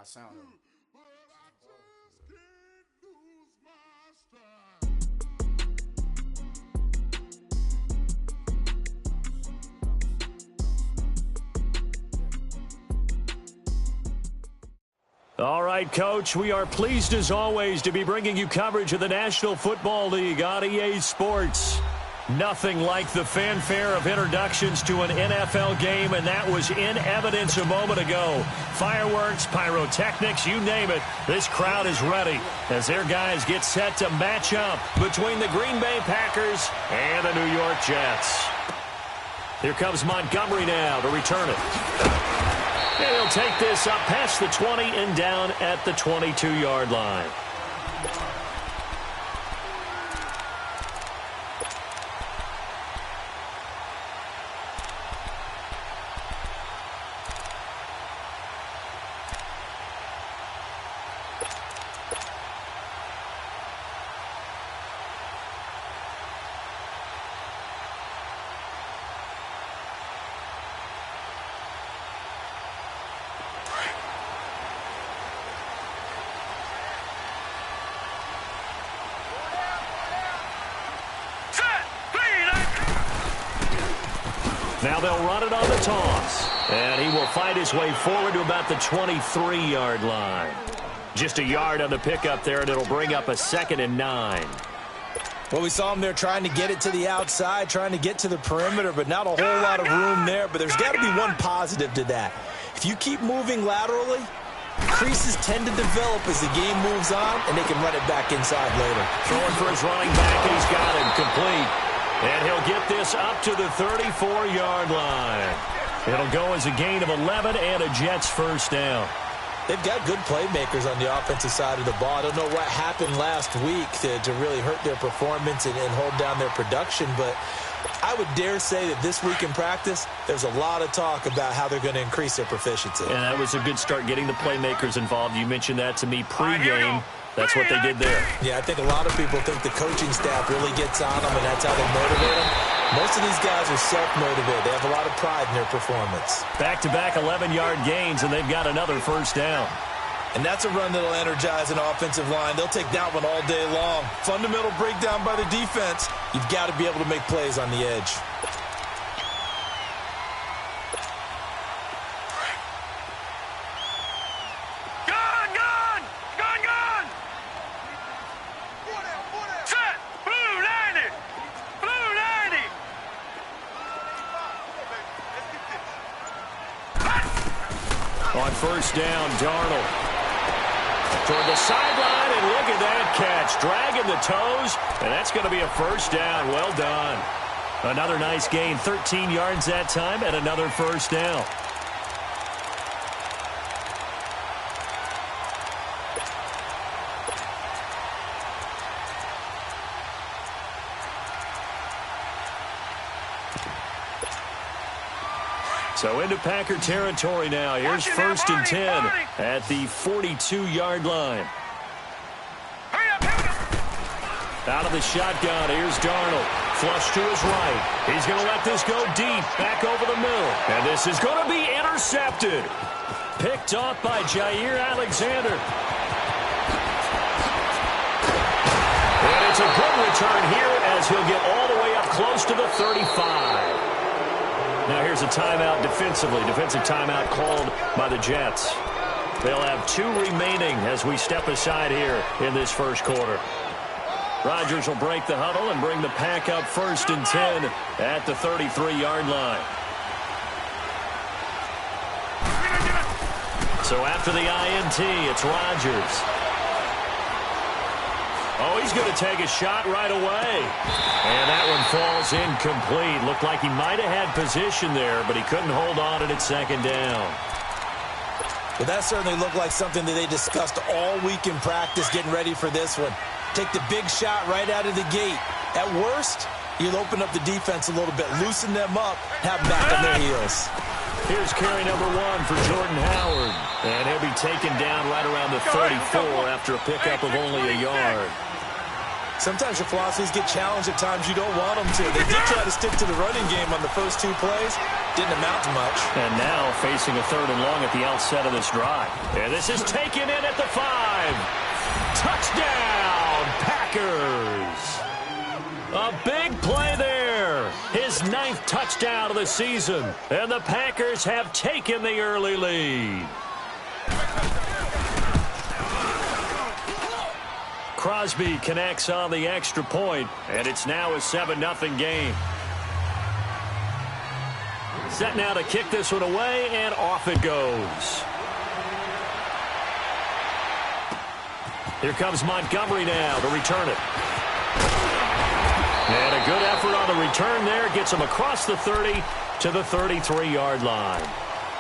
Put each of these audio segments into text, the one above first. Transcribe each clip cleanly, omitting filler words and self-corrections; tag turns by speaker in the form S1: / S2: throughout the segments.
S1: I sound him.
S2: All right, Coach, we are pleased as always to be bringing you coverage of the National Football League on EA Sports. Nothing like the fanfare of introductions to an NFL game, and that was in evidence a moment ago. Fireworks, pyrotechnics, you name it. This crowd is ready as their guys get set to match up between the Green Bay Packers and the New York Jets. Here comes Montgomery now to return it. And he'll take this up past the 20 and down at the 22-yard line. Now they'll run it on the toss. And he will fight his way forward to about the 23-yard line. Just a yard on the pickup there, and it'll bring up a 2nd and 9.
S3: Well, we saw him there trying to get it to the outside, trying to get to the perimeter, but not a whole lot of room there. But there's got to be one positive to that. If you keep moving laterally, creases tend to develop as the game moves on, and they can run it back inside later.
S2: Throwing for his running back, and he's got him complete. And he'll get this up to the 34-yard line. It'll go as a gain of 11 and a Jets first down.
S3: They've got good playmakers on the offensive side of the ball. I don't know what happened last week to really hurt their performance and hold down their production, but I would dare say that this week in practice, there's a lot of talk about how they're going to increase their proficiency.
S2: And that was a good start, getting the playmakers involved. You mentioned that to me pregame. That's what they did there.
S3: Yeah, I think a lot of people think the coaching staff really gets on them, and that's how they motivate them. Most of these guys are self-motivated. They have a lot of pride in their performance.
S2: Back-to-back 11-yard gains, and they've got another first down.
S3: And that's a run that'll energize an offensive line. They'll take that one all day long. Fundamental breakdown by the defense. You've got to be able to make plays on the edge.
S2: On first down, Darnold toward the sideline, and look at that catch. Dragging the toes, and that's going to be a first down. Well done. Another nice gain, 13 yards that time, and another first down. So into Packer territory now. Here's 1st and 10 at the 42-yard line. Out of the shotgun, here's Darnold. Flush to his right. He's going to let this go deep, back over the middle. And this is going to be intercepted. Picked off by Jair Alexander. And it's a good return here as he'll get all the way up close to the 35. Now here's a timeout defensively. Defensive timeout called by the Jets. They'll have 2 remaining as we step aside here in this first quarter. Rodgers will break the huddle and bring the pack up 1st and 10 at the 33-yard line. So after the INT, it's Rodgers. Oh, he's going to take a shot right away. And that one falls incomplete. Looked like he might have had position there, but he couldn't hold on at 2nd down.
S3: Well, that certainly looked like something that they discussed all week in practice, getting ready for this one. Take the big shot right out of the gate. At worst, you'll open up the defense a little bit, loosen them up, have them back on their heels.
S2: Here's carry number 1 for Jordan Howard. And he'll be taken down right around the 34 after a pickup of only a yard.
S3: Sometimes your philosophies get challenged at times you don't want them to. They did try to stick to the running game on the first 2 plays. Didn't amount to much.
S2: And now facing a 3rd and long at the outset of this drive. And this is taken in at the 5. Touchdown, Packers. A big play there. His 9th touchdown of the season. And the Packers have taken the early lead. Crosby connects on the extra point, and it's now a 7-0 game. Set now to kick this one away, and off it goes. Here comes Montgomery now to return it. And a good effort on the return there. Gets him across the 30 to the 33-yard line.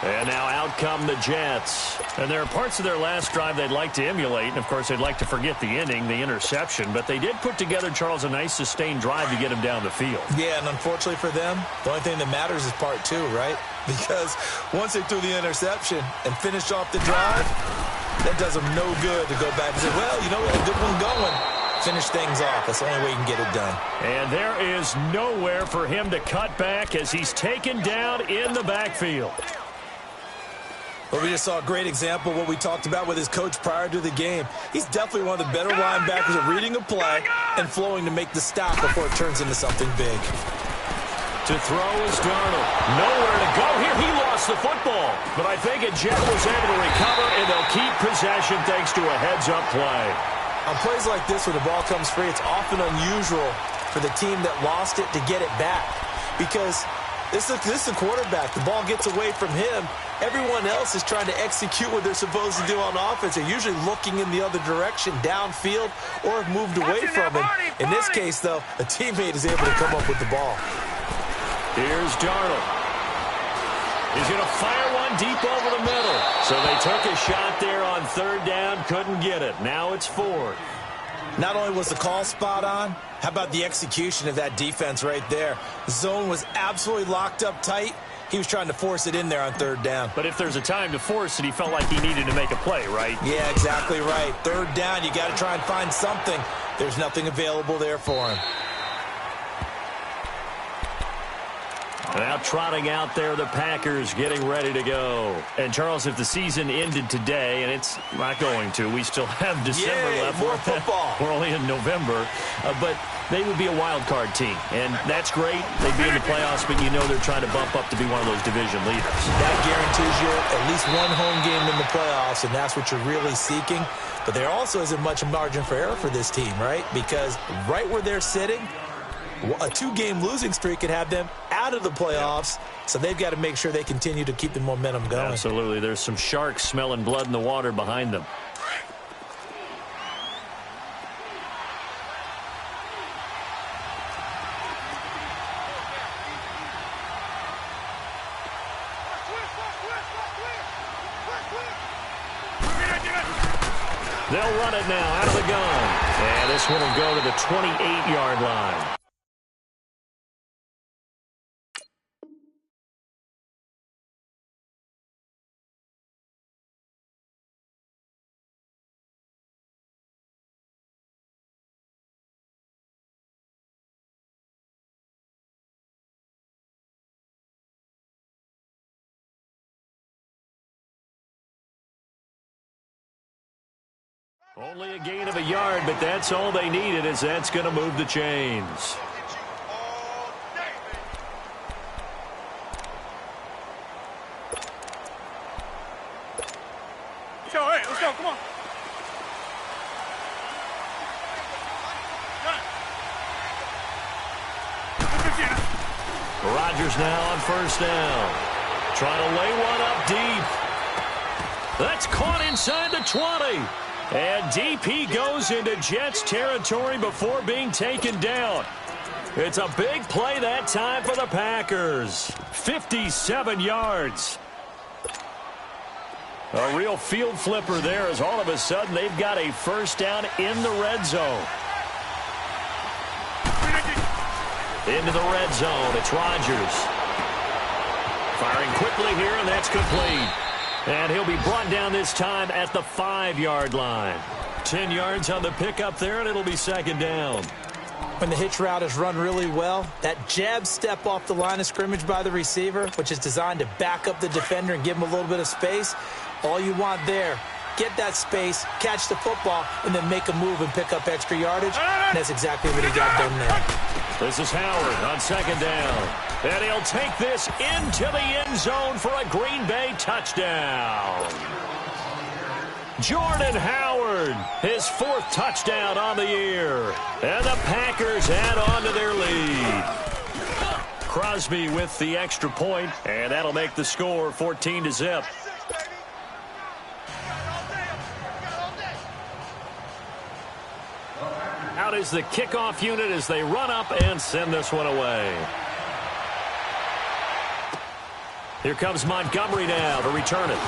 S2: And now out come the Jets. And there are parts of their last drive they'd like to emulate. And, of course, they'd like to forget the inning, the interception. But they did put together, Charles, a nice sustained drive to get him down the field.
S3: Yeah, and unfortunately for them, the only thing that matters is part 2, right? Because once they threw the interception and finished off the drive, that does them no good to go back and say, well, you know, we had a good one going. Finish things off. That's the only way you can get it done.
S2: And there is nowhere for him to cut back as he's taken down in the backfield.
S3: Well, we just saw a great example of what we talked about with his coach prior to the game. He's definitely one of the better linebackers at reading a play and flowing to make the stop before it turns into something big.
S2: To throw is Darnold. Nowhere to go here. He lost the football. But I think a Jet was able to recover, and they'll keep possession thanks to a heads-up play.
S3: On plays like this where the ball comes free, it's often unusual for the team that lost it to get it back. Because this is a quarterback. The ball gets away from him. Everyone else is trying to execute what they're supposed to do on offense. They're usually looking in the other direction, downfield, or have moved away from him. In this case, though, a teammate is able to come up with the ball.
S2: Here's Darnold. He's going to fire one deep over the middle. So they took a shot there on 3rd down, couldn't get it. Now it's 4th.
S3: Not only was the call spot on, how about the execution of that defense right there? The zone was absolutely locked up tight. He was trying to force it in there on 3rd down.
S2: But if there's a time to force it, he felt like he needed to make a play, right?
S3: Yeah, exactly right. 3rd down, you got to try and find something. There's nothing available there for him.
S2: Now trotting out there, the Packers getting ready to go. And, Charles, if the season ended today, and it's not going to, we still have December left.
S3: More football.
S2: We're only in November. But they would be a wild card team. And that's great. They'd be in the playoffs, but you know they're trying to bump up to be one of those division leaders.
S3: That guarantees you at least one home game in the playoffs, and that's what you're really seeking. But there also isn't much margin for error for this team, right? Because right where they're sitting, a 2-game losing streak could have them out of the playoffs, so they've got to make sure they continue to keep the momentum going.
S2: Absolutely. There's some sharks smelling blood in the water behind them. They'll run it now out of the gun. And this one will go to the 28-yard line. Only a gain of a yard, but that's all they needed, as that's going to move the chains.
S1: All right, let's go, come on.
S2: Rodgers now on 1st down. Trying to lay one up deep. That's caught inside the 20. And DP goes into Jets territory before being taken down. It's a big play that time for the Packers. 57 yards. A real field flipper there, as all of a sudden they've got a 1st down in the red zone. Into the red zone, it's Rodgers. Firing quickly here, and that's complete. And he'll be brought down this time at the 5-yard line. 10 yards on the pickup there, and it'll be second down.
S3: When the hitch route is run really well, that jab step off the line of scrimmage by the receiver, which is designed to back up the defender and give him a little bit of space, all you want there, get that space, catch the football, and then make a move and pick up extra yardage. And that's exactly what he got done there.
S2: This is Howard on second down. And he'll take this into the end zone for a Green Bay touchdown. Jordan Howard, his 4th touchdown on the year. And the Packers add on to their lead. Crosby with the extra point, and that'll make the score 14-0. Out is the kickoff unit as they run up and send this one away. Here comes Montgomery now to return it.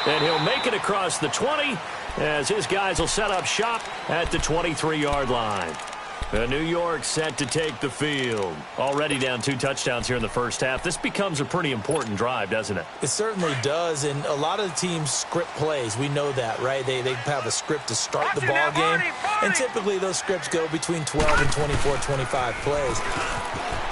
S2: And he'll make it across the 20 as his guys will set up shop at the 23-yard line. New York set to take the field. Already down 2 touchdowns here in the first half. This becomes a pretty important drive, doesn't it?
S3: It certainly does, and a lot of the teams script plays. We know that, right? They have a script to start the ball game, and typically those scripts go between 12 and 24, 25 plays.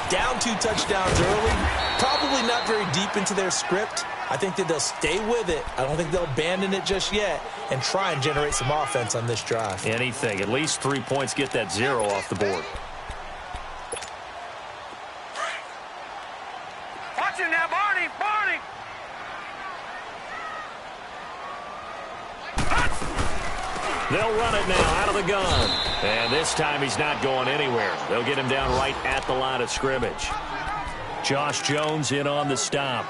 S3: Down 2 touchdowns early, probably not very deep into their script. I think that they'll stay with it. I don't think they'll abandon it just yet and try and generate some offense on this drive.
S2: Anything. At least 3 points, get that 0 off the board.
S1: Watch him now, Barney! Barney!
S2: They'll run it now out of the gun. And this time he's not going anywhere. They'll get him down right at the line of scrimmage. Josh Jones in on the stop.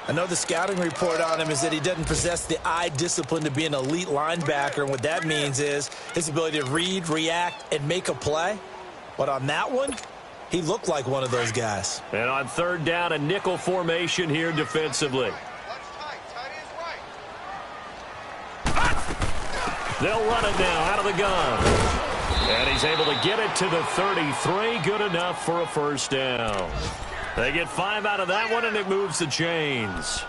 S3: I know the scouting report on him is that he doesn't possess the eye discipline to be an elite linebacker. And what that means is his ability to read, react, and make a play. But on that one, he looked like one of those guys.
S2: And on third down, a nickel formation here defensively. They'll run it now out of the gun. And he's able to get it to the 33. Good enough for a first down. They get 5 out of that one, and it moves the chains.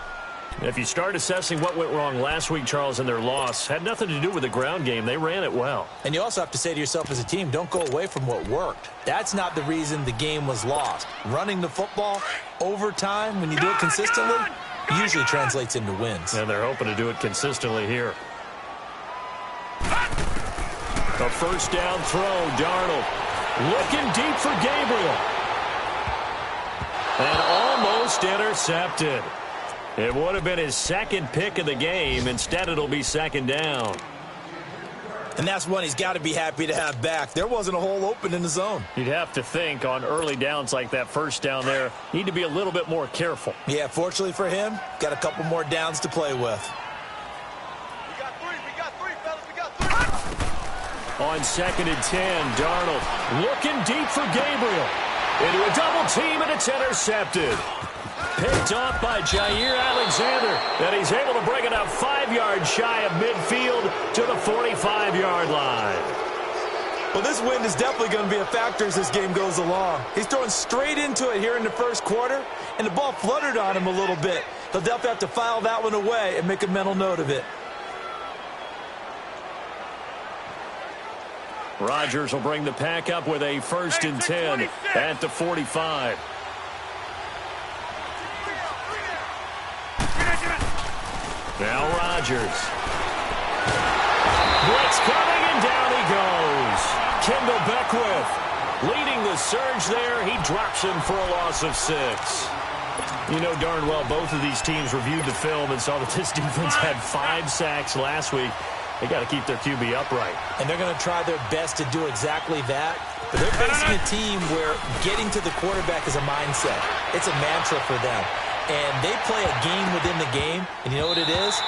S2: If you start assessing what went wrong last week, Charles, in their loss, had nothing to do with the ground game. They ran it well.
S3: And you also have to say to yourself as a team, don't go away from what worked. That's not the reason the game was lost. Running the football over time, when you do it consistently, usually translates into wins.
S2: And they're hoping to do it consistently here. A first down throw, Darnold. Looking deep for Gabriel. And almost intercepted. It would have been his 2nd pick of the game. Instead, it'll be second down.
S3: And that's one he's got to be happy to have back. There wasn't a hole open in the zone.
S2: You'd have to think on early downs like that first down there, need to be a little bit more careful.
S3: Yeah, fortunately for him, got a couple more downs to play with.
S1: We got 3, fellas, we got 3.
S2: On 2nd and 10, Darnold looking deep for Gabriel. Into a double team, and it's intercepted. Picked off by Jair Alexander. And he's able to bring it up 5 yards shy of midfield to the 45-yard line.
S3: Well, this wind is definitely going to be a factor as this game goes along. He's throwing straight into it here in the first quarter, and the ball fluttered on him a little bit. He'll definitely have to file that one away and make a mental note of it.
S2: Rodgers will bring the pack up with a 1st and 10 at the 45. Now Rodgers. Blitz coming, and down he goes. Kendall Beckwith leading the surge there. He drops him for a loss of 6. You know darn well both of these teams reviewed the film and saw that this defense had 5 sacks last week. They got to keep their QB upright.
S3: And they're going to try their best to do exactly that. But they're facing a team where getting to the quarterback is a mindset. It's a mantra for them. And they play a game within the game. And you know what it is?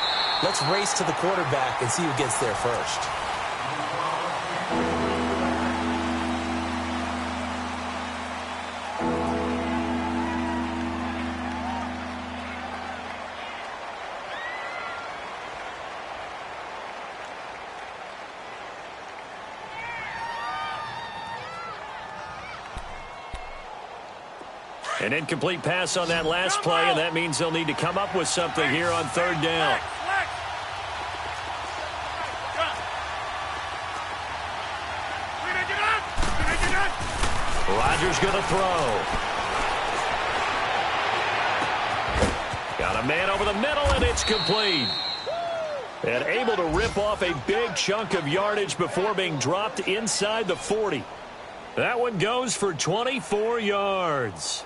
S3: Let's race to the quarterback and see who gets there first.
S2: An incomplete pass on that last play, and that means they'll need to come up with something here on third down. Rodgers going to throw. Got a man over the middle, and it's complete. And able to rip off a big chunk of yardage before being dropped inside the 40. That one goes for 24 yards.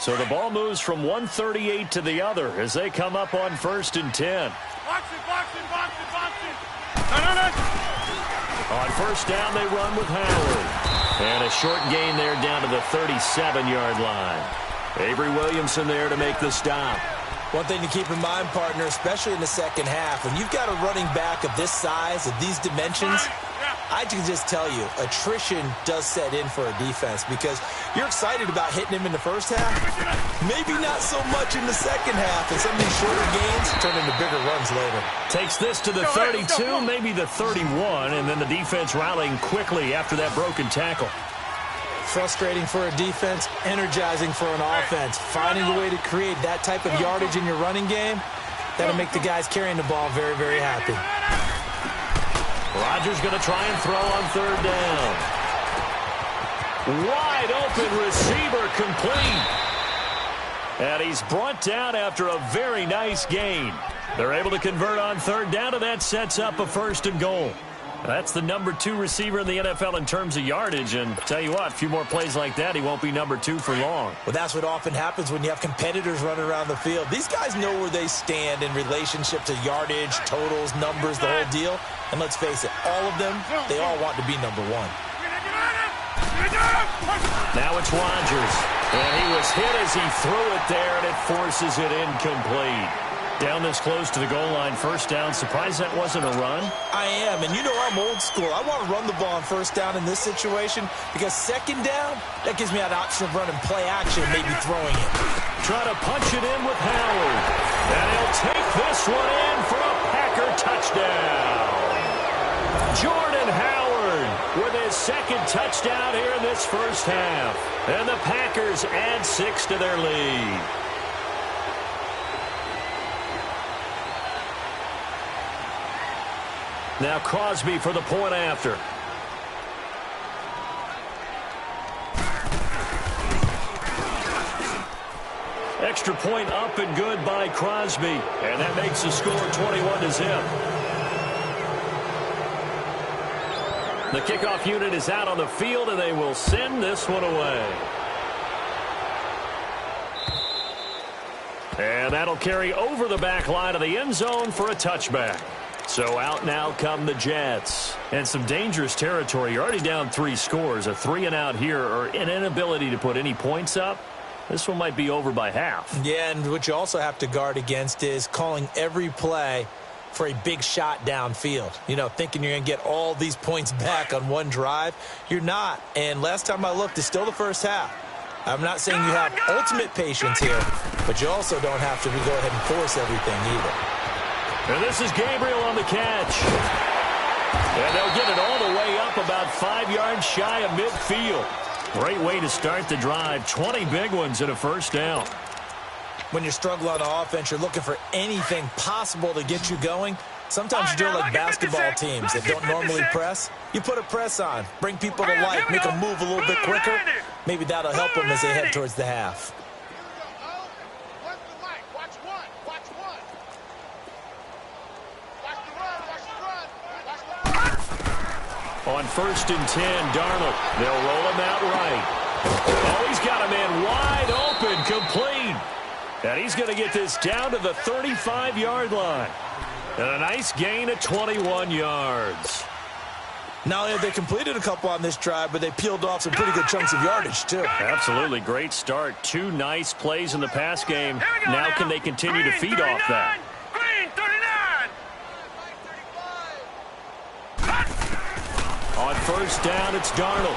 S2: So the ball moves from 138 to the other as they come up on 1st and 10.
S1: Boxing. No.
S2: On 1st down, they run with Howard. And a short gain there down to the 37-yard line. Avery Williamson there to make the stop.
S3: One thing to keep in mind, partner, especially in the second half, when you've got a running back of this size, of these dimensions, I can just tell you, attrition does set in for a defense because you're excited about hitting him in the first half. Maybe not so much in the second half, and some of these shorter gains turn into bigger runs later.
S2: Takes this to the 32, maybe the 31, and then the defense rallying quickly after that broken tackle.
S3: Frustrating for a defense, energizing for an offense. Finding a way to create that type of yardage in your running game, that'll make the guys carrying the ball very, very happy.
S2: Rodgers going to try and throw on 3rd down. Wide open receiver complete. And he's brought down after a very nice gain. They're able to convert on 3rd down, and that sets up a 1st and goal. That's the number 2 receiver in the NFL in terms of yardage, and tell you what, a few more plays like that, he won't be number 2 for long.
S3: Well, that's what often happens when you have competitors running around the field. These guys know where they stand in relationship to yardage, totals, numbers, the whole deal. And let's face it, all of them, they all want to be number 1.
S2: Now it's Rodgers, and he was hit as he threw it there, and it forces it incomplete. Down this close to the goal line, 1st down. Surprised that wasn't a run?
S3: I am, and you know I'm old school. I want to run the ball on 1st down in this situation because 2nd down, that gives me an option of running play action, maybe throwing it.
S2: Try to punch it in with Howard. And he'll take this one in for a Packer touchdown. Jordan Howard with his 2nd touchdown here in this 1st half. And the Packers add 6 to their lead. Now Crosby for the point after. Extra point up and good by Crosby. And that makes the score 21-0. The kickoff unit is out on the field, and they will send this one away. And that'll carry over the back line of the end zone for a touchback. So out now come the Jets. And some dangerous territory. You're already down 3 scores. A 3-and-out here, or an inability to put any points up. This one might be over by half.
S3: Yeah, and what you also have to guard against is calling every play for a big shot downfield. You know, thinking you're going to get all these points back on one drive. You're not. And last time I looked, it's still the 1st half. I'm not saying you have ultimate patience here, but you also don't have to go ahead and force everything either.
S2: And this is Gabriel on the catch. And they'll get it all the way up about 5 yards shy of midfield. Great way to start the drive. 20 big ones in a 1st down. When you struggle on offense, you're looking for anything possible to get you going. Sometimes you do it like basketball teams that don't normally press. You put a press on, bring people to life, make them move a little bit quicker. Maybe that'll help them as they head towards the half. On 1st and 10, Darnold. They'll roll him out right. Oh, he's got a man wide open, complete. And he's going to get this down to the 35-yard line. And a nice gain of 21 yards.
S3: Not only have they completed a couple on this drive, but they peeled off some pretty good chunks of yardage, too.
S2: Absolutely. Great start. 2 nice plays in the pass game. Now can they continue to feed off that? On 1st down, it's Darnold.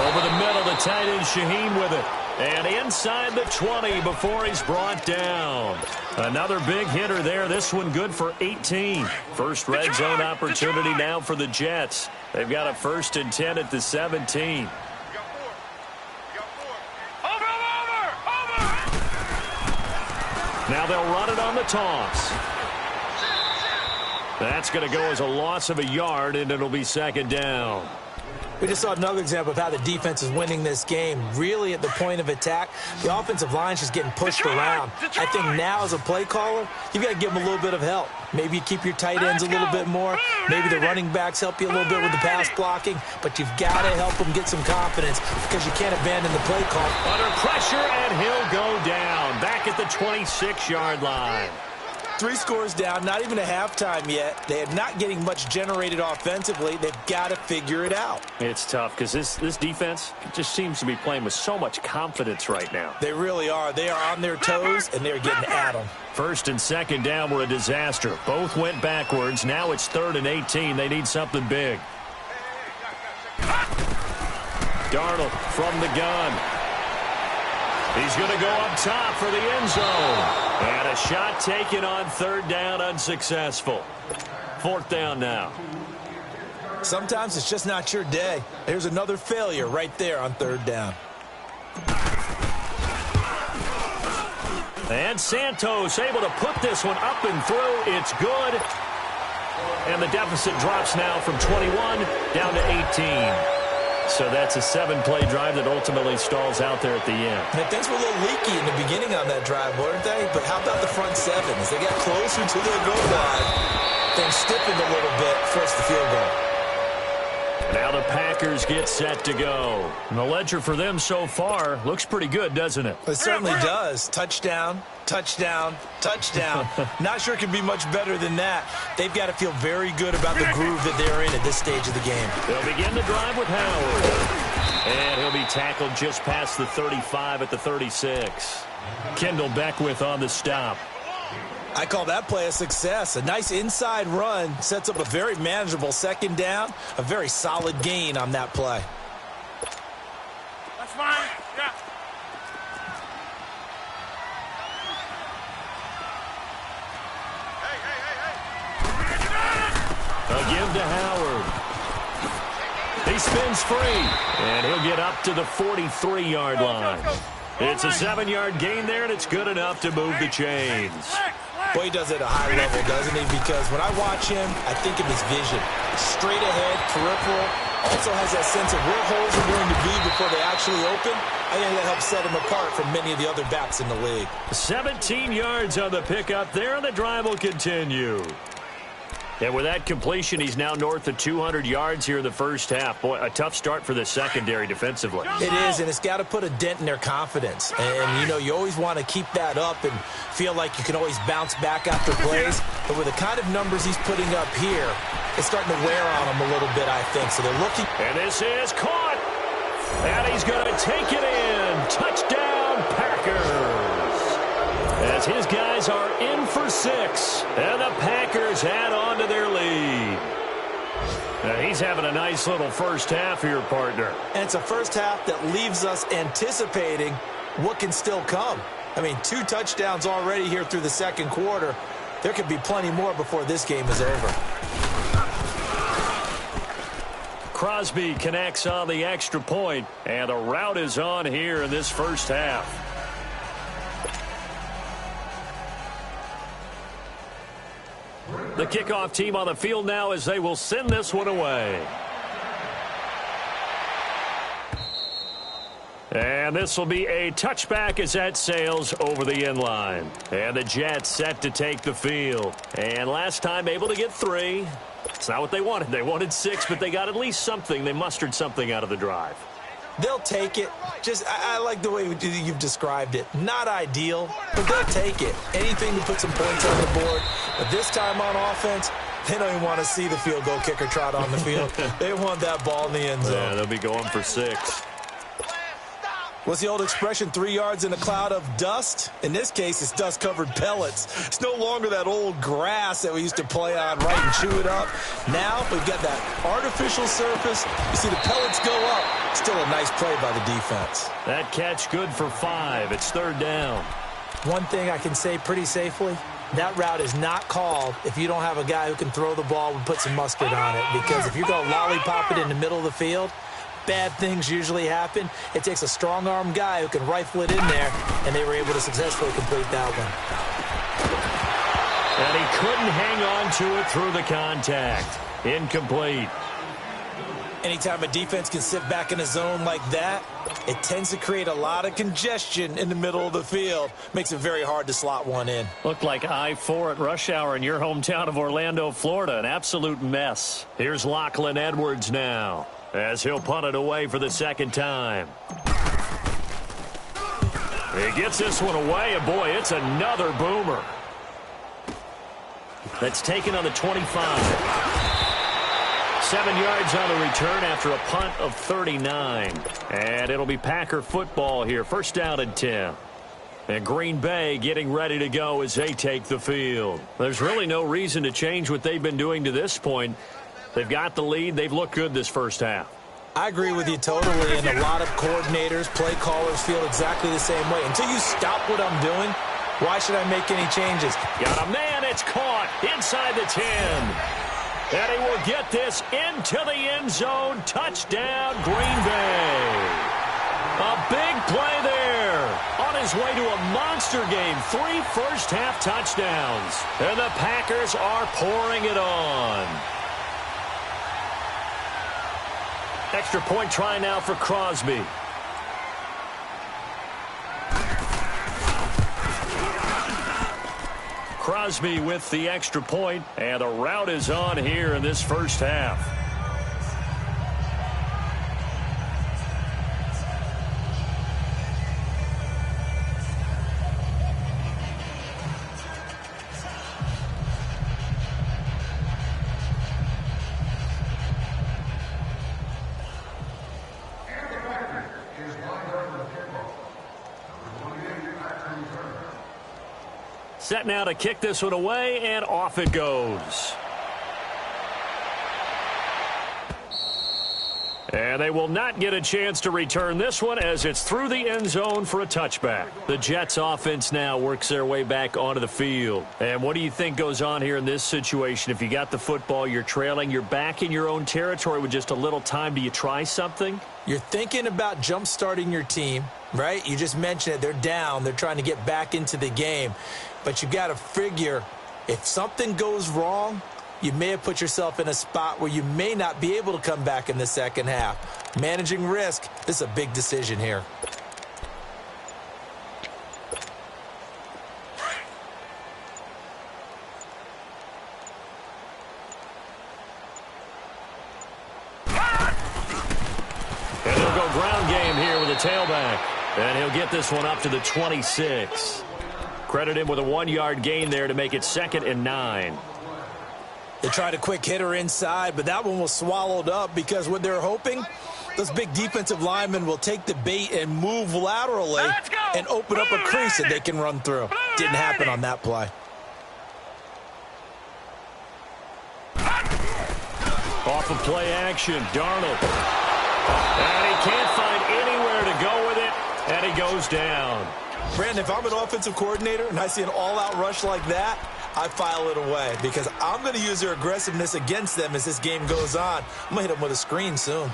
S2: Over the middle, the tight end Shaheem with it. And inside the 20 before he's brought down. Another big hitter there. This one good for 18. First red zone opportunity now for the Jets. They've got a 1st and 10 at the 17.
S1: Over!
S2: it on the toss. That's going to go as a loss of a yard, and it'll be second down.
S3: We just saw another example of how the defense is winning this game. Really at the point of attack, the offensive line's just getting pushed around. I think now as a play caller, you've got to give them a little bit of help. Maybe you keep your tight ends a little bit more. Maybe the running backs help you a little bit with the pass blocking. But you've got to help them get some confidence because you can't abandon the play call.
S2: Under pressure, and he'll go down. Back at the 26-yard line.
S3: 3 scores down, not even a halftime yet. They are not getting much generated offensively. They've got to figure it out.
S2: It's tough because this defense just seems to be playing with so much confidence right now.
S3: They really are. They are on their toes, and they're getting at them.
S2: First and second down were a disaster. Both went backwards. Now it's 3rd and 18. They need something big. Darnold from the gun. He's going to go up top for the end zone. And a shot taken on 3rd down, unsuccessful. 4th down now.
S3: Sometimes it's just not your day. There's another failure right there on 3rd down.
S2: And Santos able to put this one up and through. It's good. And the deficit drops now from 21 down to 18. So that's a 7-play drive that ultimately stalls out there at the end.
S3: And things were a little leaky in the beginning on that drive, weren't they? But how about the front 7? As they got closer to their goal line, things stiffened a little bit, forced the field goal.
S2: Now the Packers get set to go. And the ledger for them so far looks pretty good, doesn't it?
S3: It certainly does. Touchdown, touchdown, touchdown. Not sure it could be much better than that. They've got to feel very good about the groove that they're in at this stage of the game.
S2: They'll begin the drive with Howard. And he'll be tackled just past the 35 at the 36. Kendall Beckwith on the stop.
S3: I call that play a success. A nice inside run sets up a very manageable 2nd down. A very solid gain on that play.
S1: That's fine. Yeah.
S2: A give to Howard. He spins free, and he'll get up to the 43-yard line. It's a 7-yard gain there, and it's good enough to move the chains.
S3: Boy, he does it at a high level, doesn't he? Because when I watch him, I think of his vision. Straight ahead, peripheral. Also has that sense of where holes are going to be before they actually open. I think that helps set him apart from many of the other backs in the league.
S2: 17 yards on the pickup there, and the drive will continue. And with that completion, he's now north of 200 yards here in the first half. Boy, a tough start for the secondary defensively.
S3: It is, and it's got to put a dent in their confidence. And, you know, you always want to keep that up and feel like you can always bounce back after plays. But with the kind of numbers he's putting up here, it's starting to wear on him a little bit, I think. So they're looking.
S2: And this is caught. And he's going to take it in. Touchdown, Packers. As his guys are in for 6. And the Packers add on to their lead. Now he's having a nice little first half here, partner.
S3: And it's a first half that leaves us anticipating what can still come. I mean, 2 touchdowns already here through the second quarter. There could be plenty more before this game is over.
S2: Crosby connects on the extra point, and a rout is on here in this first half. The kickoff team on the field now as they will send this one away. And this will be a touchback as that sails over the end line. And the Jets set to take the field. And last time able to get 3. It's not what they wanted. They wanted 6, but they got at least something. They mustered something out of the drive.
S3: They'll take it. I like the way you've described it. Not ideal, but they'll take it. Anything to put some points on the board. But this time on offense, they don't even want to see the field goal kicker trot on the field. They want that ball in the end zone.
S2: Yeah, they'll be going for 6.
S3: What's the old expression, 3 yards in a cloud of dust? In this case, it's dust-covered pellets. It's no longer that old grass that we used to play on, right, and chew it up. Now we've got that artificial surface. You see the pellets go up. Still a nice play by the defense.
S2: That catch good for 5. It's 3rd down.
S3: One thing I can say pretty safely, that route is not called if you don't have a guy who can throw the ball and put some mustard on it. Because if you're going to lollipop it in the middle of the field, bad things usually happen. It takes a strong-arm guy who can rifle it in there, and they were able to successfully complete that one.
S2: couldn't hang on to it through the contact. Incomplete.
S3: Anytime a defense can sit back in a zone like that, it tends to create a lot of congestion in the middle of the field. Makes it very hard to slot one in.
S2: Looked like I-4 at rush hour in your hometown of Orlando, Florida. An absolute mess. Here's Lachlan Edwards now, as he'll punt it away for the second time. He gets this one away, and boy, it's another boomer. That's taken on the 25. 7 yards on the return after a punt of 39. And it'll be Packer football here. First down and 10. And Green Bay getting ready to go as they take the field. There's really no reason to change what they've been doing to this point. They've got the lead. They've looked good this first half.
S3: I agree with you totally, and a lot of coordinators, play callers feel exactly the same way. Until you stop what I'm doing, why should I make any changes?
S2: Got a man. It's caught inside the 10. And he will get this into the end zone. Touchdown, Green Bay. A big play there. On his way to a monster game. 3 first-half touchdowns. And the Packers are pouring it on. Extra point try now for Crosby. Crosby with the extra point, and the route is on here in this first half. Set now to kick this one away, and off it goes. And they will not get a chance to return this one as it's through the end zone for a touchback. The Jets offense now works their way back onto the field. And what do you think goes on here in this situation? If you got the football, you're trailing, you're back in your own territory with just a little time. Do you try something?
S3: You're thinking about jump-starting your team, right? You just mentioned it. They're down. They're trying to get back into the game. But you got to figure if something goes wrong, you may have put yourself in a spot where you may not be able to come back in the second half. Managing risk, this is a big decision here.
S2: And he'll go ground game here with a tailback. And he'll get this one up to the 26. Credit him with a 1-yard gain there to make it 2nd and 9.
S3: They tried a quick hitter inside, but that one was swallowed up because what they're hoping, those big defensive linemen will take the bait and move laterally and open up a crease that they can run through. Didn't happen on that play.
S2: Off of play action, Darnold. And he can't find anywhere to go with it, and he goes down.
S3: Brandon, if I'm an offensive coordinator and I see an all-out rush like that, I file it away because I'm going to use their aggressiveness against them as this game goes on. I'm going to hit them with a screen soon.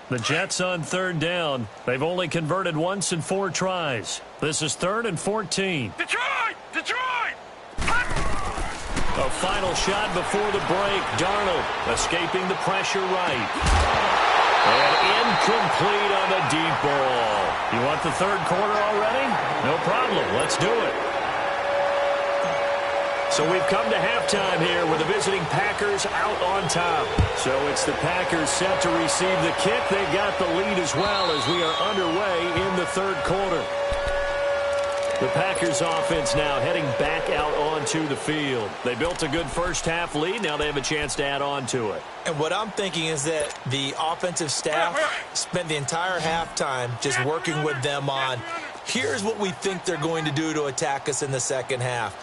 S2: The Jets on 3rd down. They've only converted once in 4 tries. This is 3rd and 14.
S1: Detroit! Detroit!
S2: A final shot before the break. Darnold escaping the pressure right. And incomplete on the deep ball. You want the 3rd quarter already? No problem. Let's do it. So we've come to halftime here with the visiting Packers out on top. So it's the Packers set to receive the kick. They've got the lead as well as we are underway in the 3rd quarter. The Packers offense now heading back out onto the field. They built a good first-half lead. Now they have a chance to add on to it.
S3: And what I'm thinking is that the offensive staff spent the entire halftime just working with them on, here's what we think they're going to do to attack us in the second half.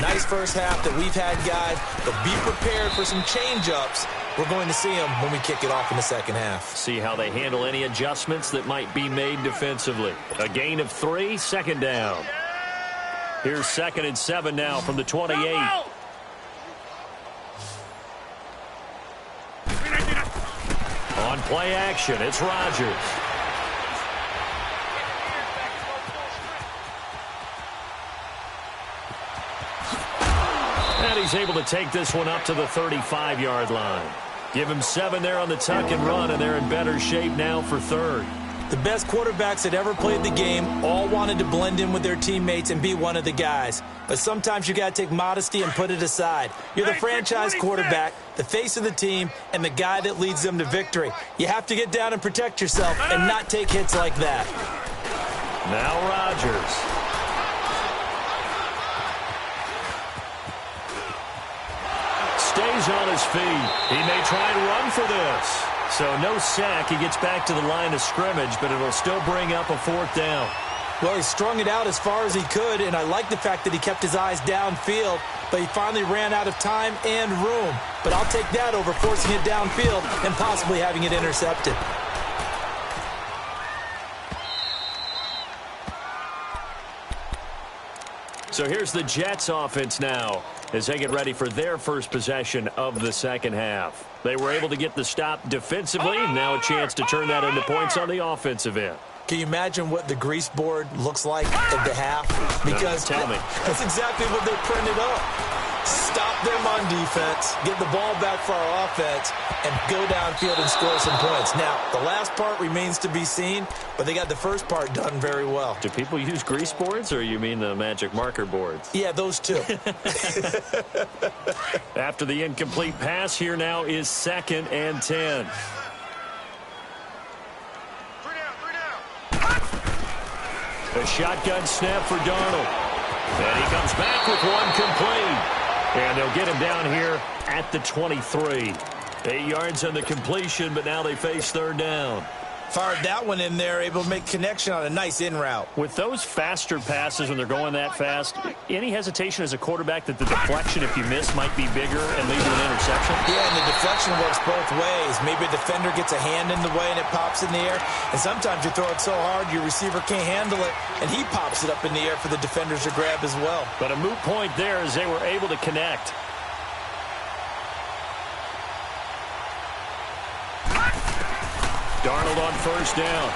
S3: Nice first half that we've had, guys, but be prepared for some change-ups. We're going to see them when we kick it off in the second half.
S2: See how they handle any adjustments that might be made defensively. A gain of 3, 2nd down. Here's 2nd and 7 now from the 28. On Play action. It's Rodgers. And he's able to take this one up to the 35-yard line. Give him 7 there on the tuck and run, and they're in better shape now for third.
S3: The best quarterbacks that ever played the game all wanted to blend in with their teammates and be one of the guys. But sometimes you got to take modesty and put it aside. You're the franchise quarterback, the face of the team, and the guy that leads them to victory. You have to get down and protect yourself and not take hits like that.
S2: Now Rodgers. Stays on his feet. He may try and run for this. So no sack. He gets back to the line of scrimmage, but it'll still bring up a 4th down.
S3: Well, he strung it out as far as he could, and I like the fact that he kept his eyes downfield, but he finally ran out of time and room. But I'll take that over forcing it downfield and possibly having it intercepted.
S2: So here's the Jets offense now as they get ready for their first possession of the second half. They were able to get the stop defensively. Now a chance to turn that into points on the offensive end.
S3: Can you imagine what the grease board looks like at the half? Because
S2: tell me.
S3: That's exactly what they printed up. Stop them on defense, get the ball back for our offense, and go downfield and score some points. Now, the last part remains to be seen, but they got the first part done very well.
S2: Do people use grease boards, or you mean the magic marker boards?
S3: Yeah, those two.
S2: After the incomplete pass, here now is 2nd and 10. A shotgun snap for Darnold. And he comes back with one complete. And they'll get him down here at the 23. 8 yards on the completion, but now they face 3rd down.
S3: Fired that one in there, able to make connection on a nice in route.
S2: With those faster passes when they're going that fast, any hesitation as a quarterback that the deflection, if you miss, might be bigger and lead to an interception?
S3: Yeah, and the deflection works both ways. Maybe a defender gets a hand in the way and it pops in the air. And sometimes you throw it so hard your receiver can't handle it, and he pops it up in the air for the defenders to grab as well.
S2: But a moot point there as they were able to connect. Darnold on 1st down.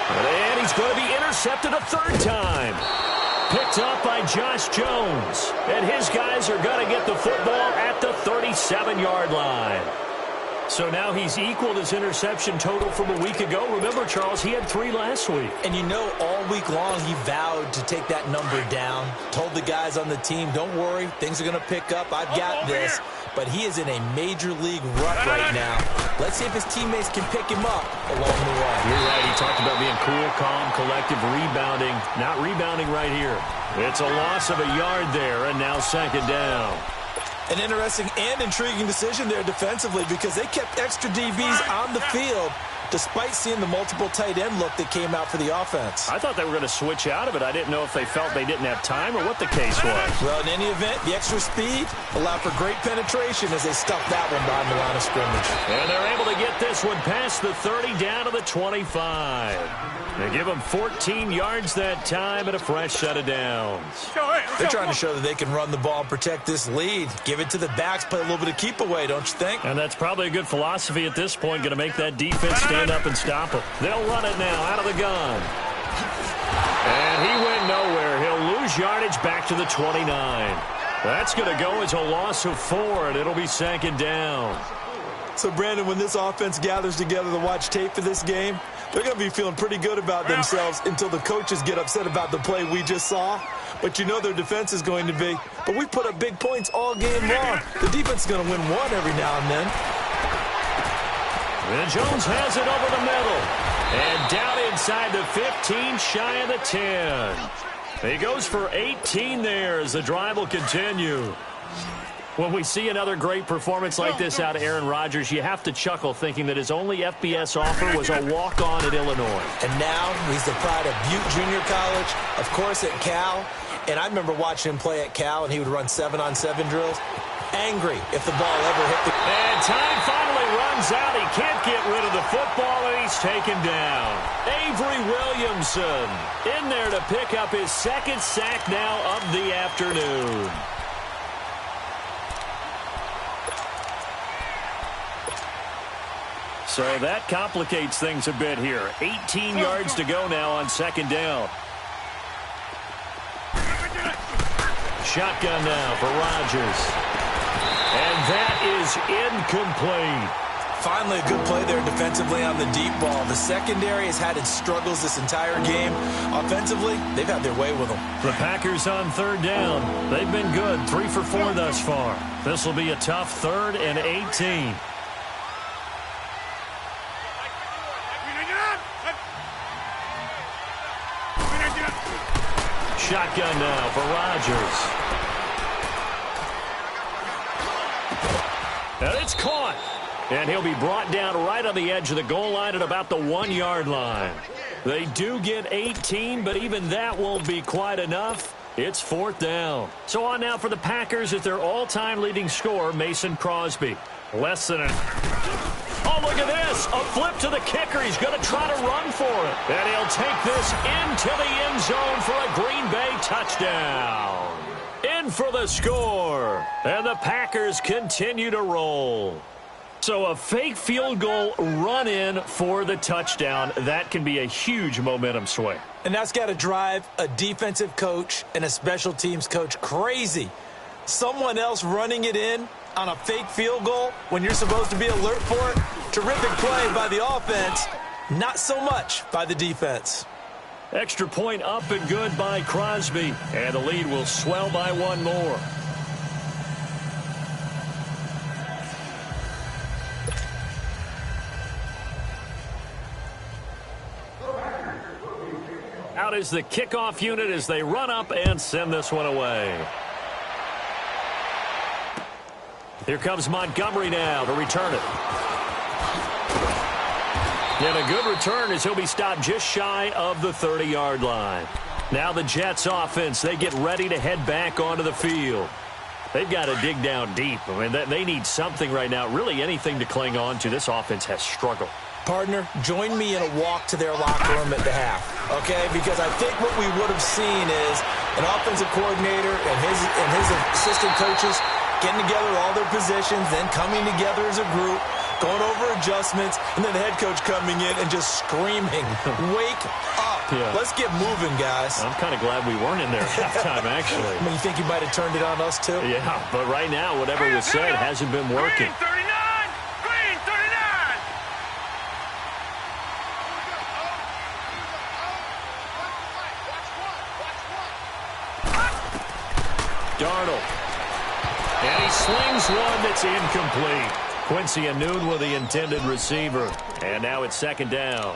S2: And he's going to be intercepted a 3rd time. Picked up by Josh Jones. And his guys are going to get the football at the 37-yard line. So now he's equaled his interception total from a week ago. Remember, Charles, he had 3 last week.
S3: And you know, all week long he vowed to take that number down. Told the guys on the team, don't worry, things are going to pick up. I've got this. But he is in a major league rut right now. Let's see if his teammates can pick him up along the way.
S2: You're right. He talked about being cool, calm, collective, rebounding. Not rebounding right here. It's a loss of a yard there, and now 2nd down.
S3: An interesting and intriguing decision there defensively because they kept extra DBs on the field despite seeing the multiple tight end look that came out for the offense.
S2: I thought they were going to switch out of it. I didn't know if they felt they didn't have time or what the case was.
S3: Well, in any event, the extra speed allowed for great penetration as they stuffed that one behind the line of scrimmage.
S2: And they're able to get this one past the 30 down to the 25. They give them 14 yards that time and a fresh set of downs.
S3: They're trying to show that they can run the ball and protect this lead. Give it to the backs, play a little bit of keep away, don't you think?
S2: And that's probably a good philosophy at this point, going to make that defense stand up and stop them. They'll run it now out of the gun. And he went nowhere. He'll lose yardage back to the 29. That's going to go as a loss of 4, and it'll be 2nd down.
S3: So, Brandon, when this offense gathers together to watch tape for this game, they're going to be feeling pretty good about themselves until the coaches get upset about the play we just saw. But you know their defense is going to be. But we put up big points all game long. The defense is going to win one every now and then.
S2: And Jones has it over the middle. And down inside the 15, shy of the 10. He goes for 18 there as the drive will continue. When we see another great performance like this out of Aaron Rodgers, you have to chuckle thinking that his only FBS offer was a walk-on at Illinois.
S3: And now he's the pride of Butte Junior College, of course at Cal. And I remember watching him play at Cal, and he would run 7-on-7 drills. Angry if the ball ever hit the...
S2: And time finally runs out. He can't get rid of the football, and he's taken down. Avery Williamson in there to pick up his 2nd sack now of the afternoon. So that complicates things a bit here. 18 yards to go now on second down. Shotgun now for Rodgers. And that is incomplete.
S3: Finally, a good play there defensively on the deep ball. The secondary has had its struggles this entire game. Offensively, they've had their way with them.
S2: The Packers on third down. They've been good, 3 for 4 thus far. This will be a tough 3rd and 18. Shotgun now for Rodgers. And it's caught. And he'll be brought down right on the edge of the goal line at about the 1-yard line. They do get 18, but even that won't be quite enough. It's 4th down. So on now for the Packers at their all-time leading scorer, Mason Crosby. Less than a... Oh, look at this. A flip to the kicker. He's going to try to run for it. And he'll take this into the end zone for a Green Bay touchdown. In for the score. And the Packers continue to roll. So a fake field goal run in for the touchdown. That can be a huge momentum swing.
S3: And that's got to drive a defensive coach and a special teams coach crazy. Someone else running it in on a fake field goal when you're supposed to be alert for it. Terrific play by the offense. Not so much by the defense.
S2: Extra point up and good by Crosby. And the lead will swell by 1 more. Out is the kickoff unit as they run up and send this one away. Here comes Montgomery now to return it. And a good return as he'll be stopped just shy of the 30-yard line. Now the Jets offense, they get ready to head back onto the field. They've got to dig down deep. I mean, they need something right now, really anything to cling on to. This offense has struggled.
S3: Partner, join me in a walk to their locker room at the half, okay? Because I think what we would have seen is an offensive coordinator and his assistant coaches getting together all their positions, then coming together as a group, going over adjustments, and then the head coach coming in and just screaming, wake up. Yeah. Let's get moving, guys.
S2: I'm kind of glad we weren't in there at halftime, actually.
S3: I mean, you think you might have turned it on us, too?
S2: Yeah, but right now, whatever was said hasn't been working. Darnold. And he slings one that's incomplete. Quincy Anoon with the intended receiver. And now it's 2nd down.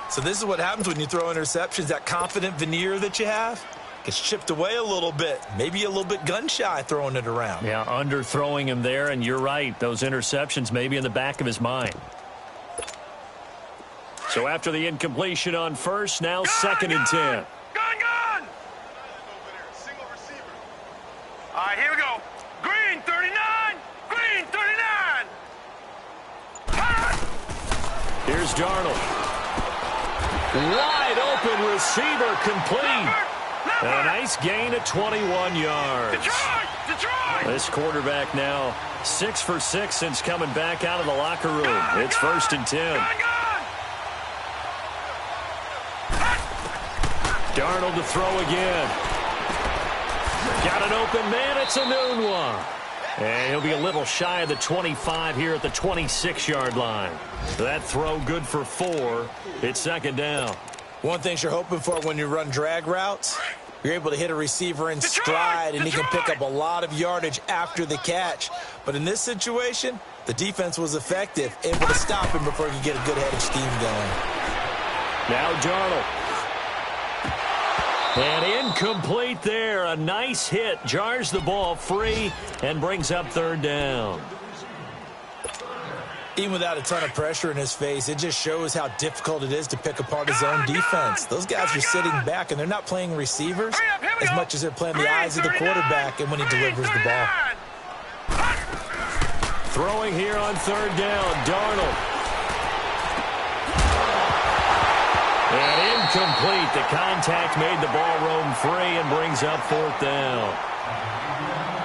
S3: So this is what happens when you throw interceptions. That confident veneer that you have gets chipped away a little bit. Maybe a little bit gun-shy throwing it around.
S2: Yeah, underthrowing him there, and you're right. Those interceptions may be in the back of his mind. So after the incompletion on first, now 2nd and 10.
S1: All right, here we go. Green 39. Green 39.
S2: Here's Darnold. Wide open receiver complete. And a nice gain of 21 yards.
S1: Detroit!
S2: This quarterback now 6 for 6 since coming back out of the locker room. It's 1st and 10. Darnold to throw again. Got an open man. It's a noon one. And he'll be a little shy of the 25 here at the 26-yard line. That throw good for 4. It's 2nd down.
S3: One thing you're hoping for when you run drag routes, you're able to hit a receiver in stride, and he can pick up a lot of yardage after the catch. But in this situation, the defense was effective, able to stop him before he could get a good head of steam going.
S2: Now Darnold. And incomplete there. A nice hit. Jars the ball free and brings up 3rd down.
S3: Even without a ton of pressure in his face, it just shows how difficult it is to pick apart his own defense. Those guys are sitting back, and they're not playing receivers as much as they're playing the eyes of the quarterback and when he delivers the ball.
S2: Throwing here on 3rd down. Darnold. And incomplete. The contact made the ball roam free and brings up 4th down.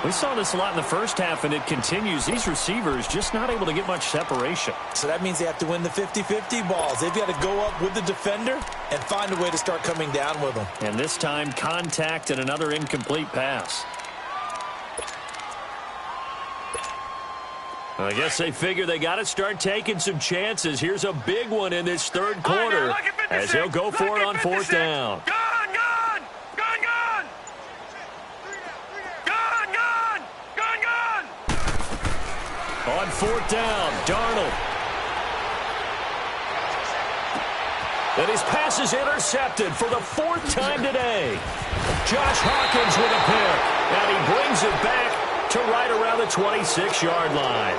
S2: We saw this a lot in the first half, and it continues. These receivers just not able to get much separation.
S3: So that means they have to win the 50-50 balls. They've got to go up with the defender and find a way to start coming down with them.
S2: And this time, contact and another incomplete pass. I guess they figure they got to start taking some chances. Here's a big one in this third quarter as they'll go for it on fourth down. On fourth down, Darnold. And his pass is intercepted for the fourth time today. Josh Hawkins with a pick. And he brings it back to right around the 26-yard line.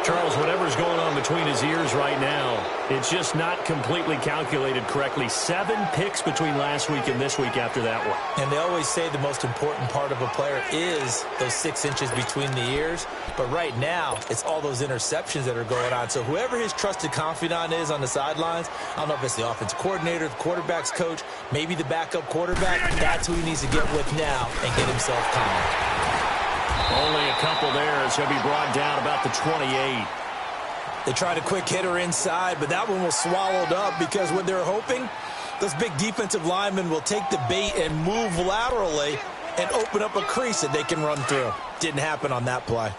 S2: Charles, whatever's going on between his ears right now, it's just not completely calculated correctly. 7 picks between last week and this week after that one.
S3: And they always say the most important part of a player is those 6 inches between the ears. But right now, it's all those interceptions that are going on. So whoever his trusted confidant is on the sidelines, I don't know if it's the offensive coordinator, the quarterback's coach, maybe the backup quarterback, that's who he needs to get with now and get himself calm.
S2: Only a couple there as he'll be brought down about the 28.
S3: They tried a quick hitter inside, but that one was swallowed up because what they're hoping, those big defensive linemen will take the bait and move laterally and open up a crease that they can run through. Didn't happen on that play.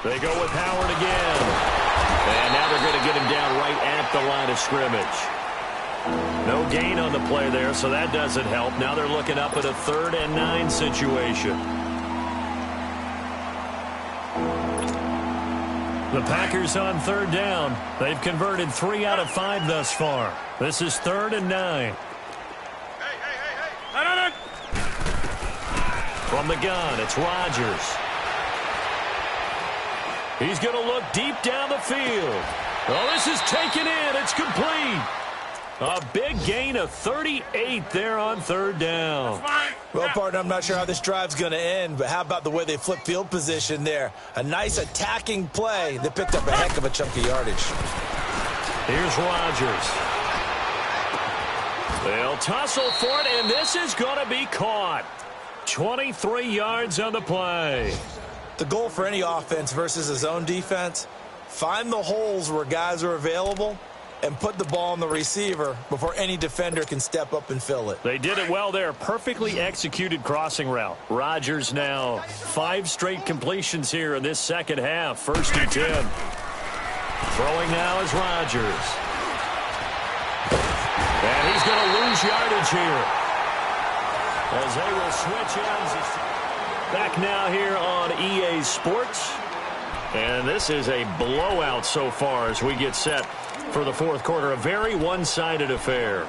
S2: They go with Howard again. And now they're going to get him down right at the line of scrimmage. No gain on the play there, so that doesn't help. Now they're looking up at a 3rd and 9 situation. The Packers on 3rd down. They've converted 3 out of 5 thus far. This is 3rd and 9. From the gun, it's Rodgers. He's going to look deep down the field. Oh, this is taken in. It's complete. A big gain of 38 there on 3rd down.
S3: Well, partner, I'm not sure how this drive's going to end, but how about the way they flip field position there? A nice attacking play that picked up a heck of a chunk of yardage.
S2: Here's Rodgers. They'll tussle for it, and this is going to be caught. 23 yards on the play.
S3: The goal for any offense versus a zone defense, find the holes where guys are available and put the ball on the receiver before any defender can step up and fill it.
S2: They did it well there. Perfectly executed crossing route. Rodgers now 5 straight completions here in this second half. 1st and 10. Throwing now is Rodgers. And he's going to lose yardage here as they will switch ends. Back now here on EA Sports. And this is a blowout so far as we get set for the 4th quarter. A very one-sided affair.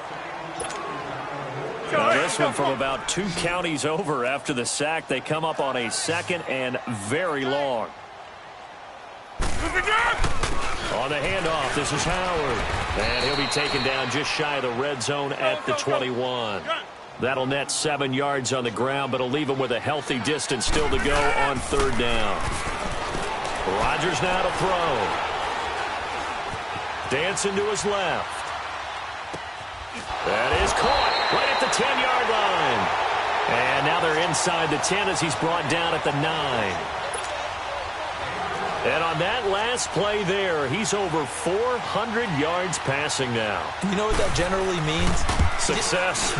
S2: Now this one from about 2 counties over after the sack. They come up on a 2nd and very long. On the handoff, this is Howard. And he'll be taken down just shy of the red zone at the 21. That'll net 7 yards on the ground, but it'll leave him with a healthy distance still to go on 3rd down. Rodgers now to throw. Dancing to his left. That is caught right at the 10-yard line. And now they're inside the 10 as he's brought down at the 9. And on that last play there, he's over 400 yards passing now.
S3: You know what that generally means?
S2: Success.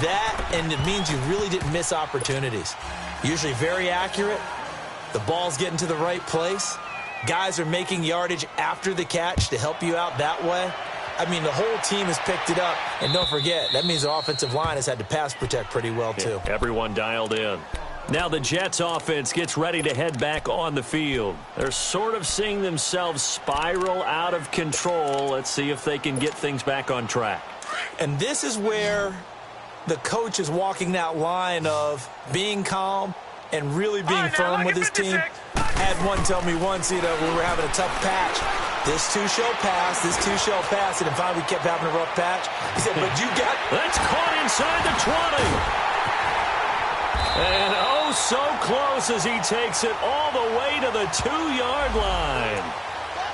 S3: That, and it means you really didn't miss opportunities. Usually very accurate. The ball's getting to the right place. Guys are making yardage after the catch to help you out that way. I mean, the whole team has picked it up. And don't forget, that means the offensive line has had to pass protect pretty well, too.
S2: Yeah, everyone dialed in. Now the Jets offense gets ready to head back on the field. They're sort of seeing themselves spiral out of control. Let's see if they can get things back on track.
S3: And this is where the coach is walking that line of being calm and really being firm with his team. Had one tell me once, we were having a tough patch. This too shall pass, this too shall pass. And finally we kept having a rough patch. He said, but you got...
S2: That's caught inside the 20. And oh, so close as he takes it all the way to the 2-yard line.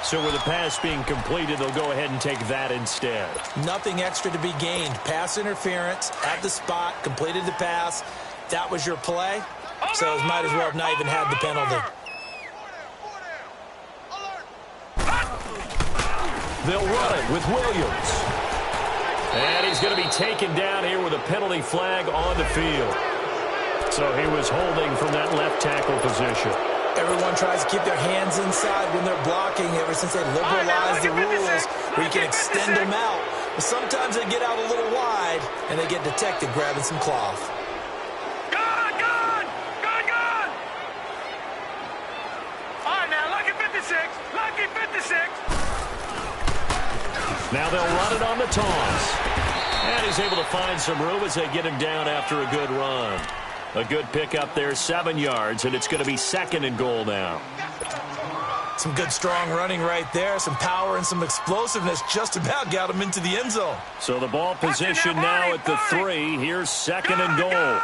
S2: So with the pass being completed, they'll go ahead and take that instead.
S3: Nothing extra to be gained. Pass interference at the spot, completed the pass. That was your play, so it might as well have not even had the penalty.
S2: They'll run it with Williams. And he's going to be taken down here with a penalty flag on the field. So he was holding from that left tackle position.
S3: Everyone tries to keep their hands inside when they're blocking ever since they liberalized the rules where you can extend them out. But sometimes they get out a little wide, and they get detected grabbing some cloth.
S1: Gone! All right, now, lucky 56. Lucky 56.
S2: Now they'll run it on the toss. And he's able to find some room as they get him down after a good run. A good pickup there, 7 yards, and it's going to be 2nd and goal now.
S3: Some good, strong running right there. Some power and some explosiveness just about got him into the end zone.
S2: So the ball position now at the 3. Here's 2nd and goal.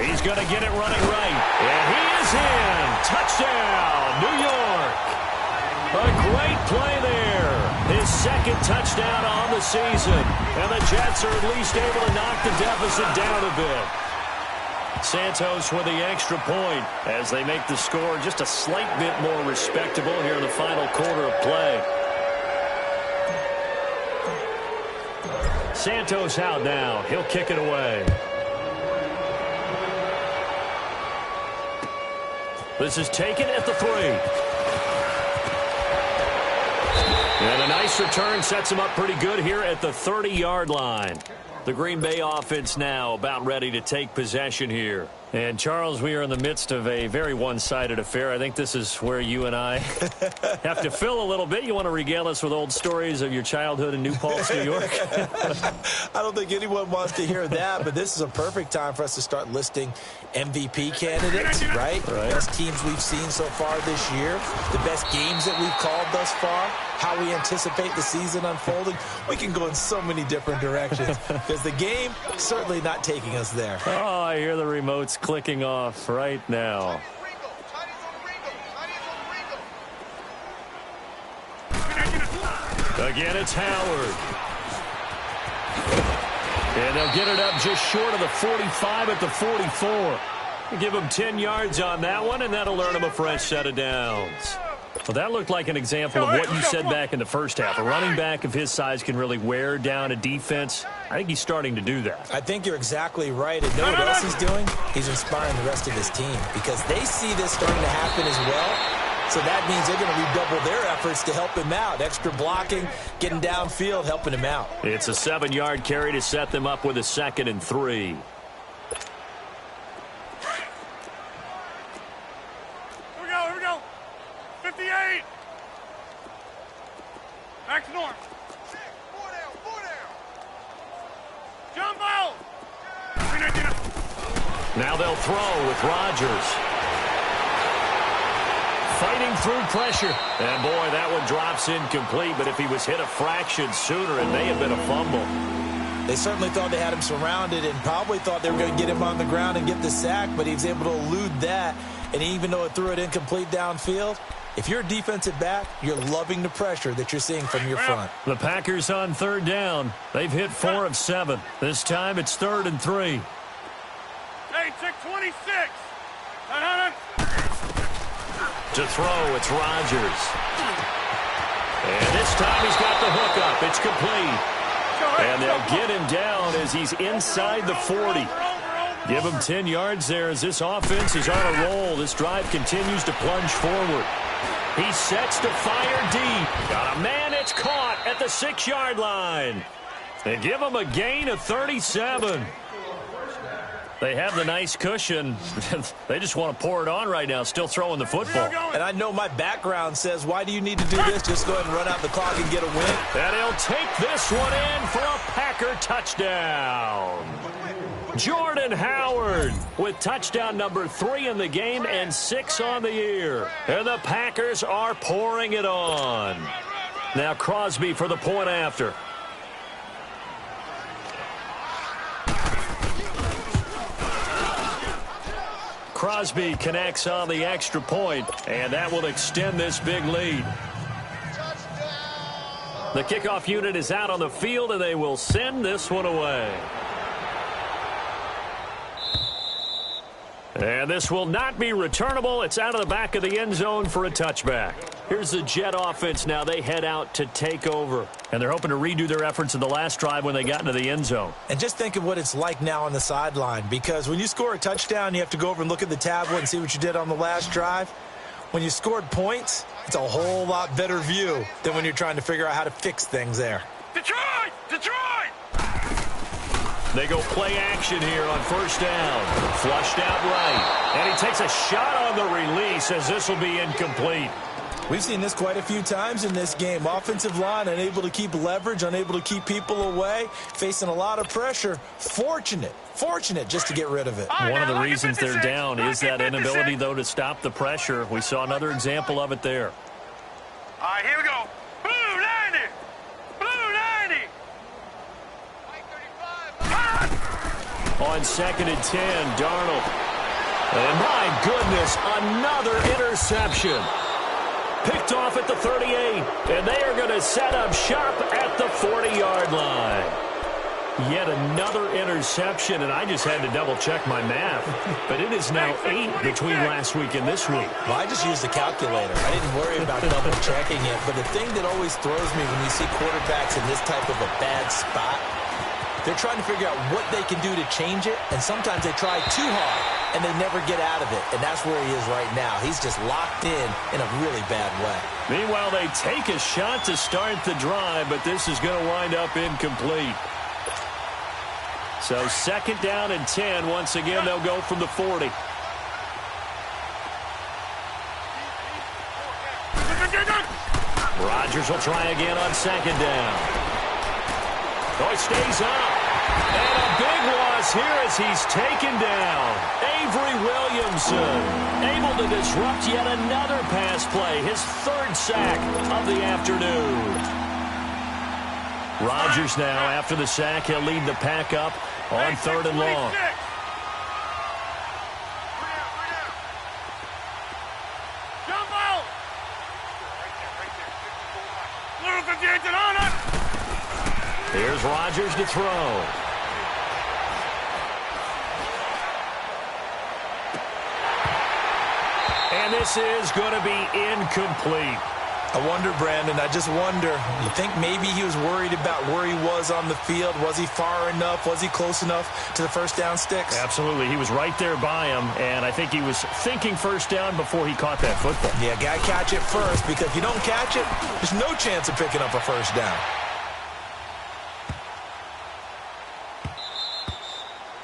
S2: He's going to get it running right. And he is in. Touchdown, New York. A great play there. His 2nd touchdown on the season. And the Jets are at least able to knock the deficit down a bit. Santos with the extra point as they make the score just a slight bit more respectable here in the final quarter of play. Santos out now. He'll kick it away. This is taken at the 3. And a nice return sets him up pretty good here at the 30-yard line. The Green Bay offense now about ready to take possession here. And, Charles, we are in the midst of a very one-sided affair. I think this is where you and I have to fill a little bit. You want to regale us with old stories of your childhood in New Paltz, New York?
S3: I don't think anyone wants to hear that, but this is a perfect time for us to start listing MVP candidates, right? The best teams we've seen so far this year, the best games that we've called thus far, how we anticipate the season unfolding. We can go in so many different directions because the game certainly not taking us there.
S2: Oh, I hear the remotes clicking off right now. Again, it's Howard. And they'll get it up just short of the 45 at the 44. Give him 10 yards on that one, and that'll earn him a fresh set of downs. Well, that looked like an example of what you said back in the first half. A running back of his size can really wear down a defense. I think he's starting to do that.
S3: I think you're exactly right. And know what else he's doing? He's inspiring the rest of his team because they see this starting to happen as well. So that means they're going to redouble their efforts to help him out. Extra blocking, getting downfield, helping him out.
S2: It's a 7-yard carry to set them up with a 2nd and 3.
S1: Here we go. 58. Back to north. 4 down. Jump out.
S2: Now they'll throw with Rodgers. Fighting through pressure. And, boy, that one drops incomplete. But if he was hit a fraction sooner, it may have been a fumble.
S3: They certainly thought they had him surrounded and probably thought they were going to get him on the ground and get the sack, but he was able to elude that. And even though it threw it incomplete downfield, if you're a defensive back, you're loving the pressure that you're seeing from your front.
S2: The Packers on 3rd down. They've hit 4 of 7. This time it's 3rd and 3.
S1: Hey, check 26.
S2: To throw, it's Rodgers. And this time he's got the hook up. It's complete. And they'll get him down as he's inside the 40. Give him 10 yards there as this offense is on a roll. This drive continues to plunge forward. He sets to fire deep. Got a man, it's caught at the 6-yard line. They give him a gain of 37. They have the nice cushion. They just want to pour it on right now, still throwing the football.
S3: And I know my background says, why do you need to do this? Just go ahead and run out the clock and get a win.
S2: And he'll take this one in for a Packer touchdown. Jordan Howard with touchdown number 3 in the game and 6 on the year. And the Packers are pouring it on. Now Crosby for the point after. Crosby connects on the extra point, and that will extend this big lead. The kickoff unit is out on the field, and they will send this one away. And this will not be returnable. It's out of the back of the end zone for a touchback. Here's the Jet offense now. They head out to take over. And they're hoping to redo their efforts in the last drive when they got into the end zone.
S3: And just think of what it's like now on the sideline, because when you score a touchdown, you have to go over and look at the tablet and see what you did on the last drive. When you scored points, it's a whole lot better view than when you're trying to figure out how to fix things there.
S1: Detroit! Detroit!
S2: They go play action here on first down. Flushed out right. And he takes a shot on the release as this will be incomplete.
S3: We've seen this quite a few times in this game. Offensive line unable to keep leverage, unable to keep people away, facing a lot of pressure. Fortunate just to get rid of it.
S2: One of the reasons they're down is that inability, though, to stop the pressure. We saw another example of it there.
S1: All right, here we go. Blue 90! Blue 90!
S2: On 2nd and 10, Darnold. And my goodness, another interception. Picked off at the 38, and they are going to set up shop at the 40-yard line. Yet another interception, and I just had to double-check my math. But it is now 8 between last week and this week.
S3: Well, I just used a calculator. I didn't worry about double-checking it. But the thing that always throws me when you see quarterbacks in this type of a bad spot, they're trying to figure out what they can do to change it, and sometimes they try too hard, and they never get out of it, and that's where he is right now. He's just locked in a really bad way.
S2: Meanwhile, they take a shot to start the drive, but this is going to wind up incomplete. So 2nd down and 10. Once again, they'll go from the 40. Rodgers will try again on 2nd down. Oh, he stays up. And a big loss here as he's taken down. Avery Williamson able to disrupt yet another pass play. His 3rd sack of the afternoon. Rodgers now, after the sack, he'll lead the pack up on 3rd and long.
S1: Jump out! Little 58 on it!
S2: Here's Rodgers to throw. And this is going to be incomplete.
S3: I wonder, Brandon, I just wonder, you think maybe he was worried about where he was on the field? Was he far enough? Was he close enough to the first down sticks?
S2: Absolutely. He was right there by him, and I think he was thinking first down before he caught that football.
S3: Yeah, got to catch it first, because if you don't catch it, there's no chance of picking up a first down.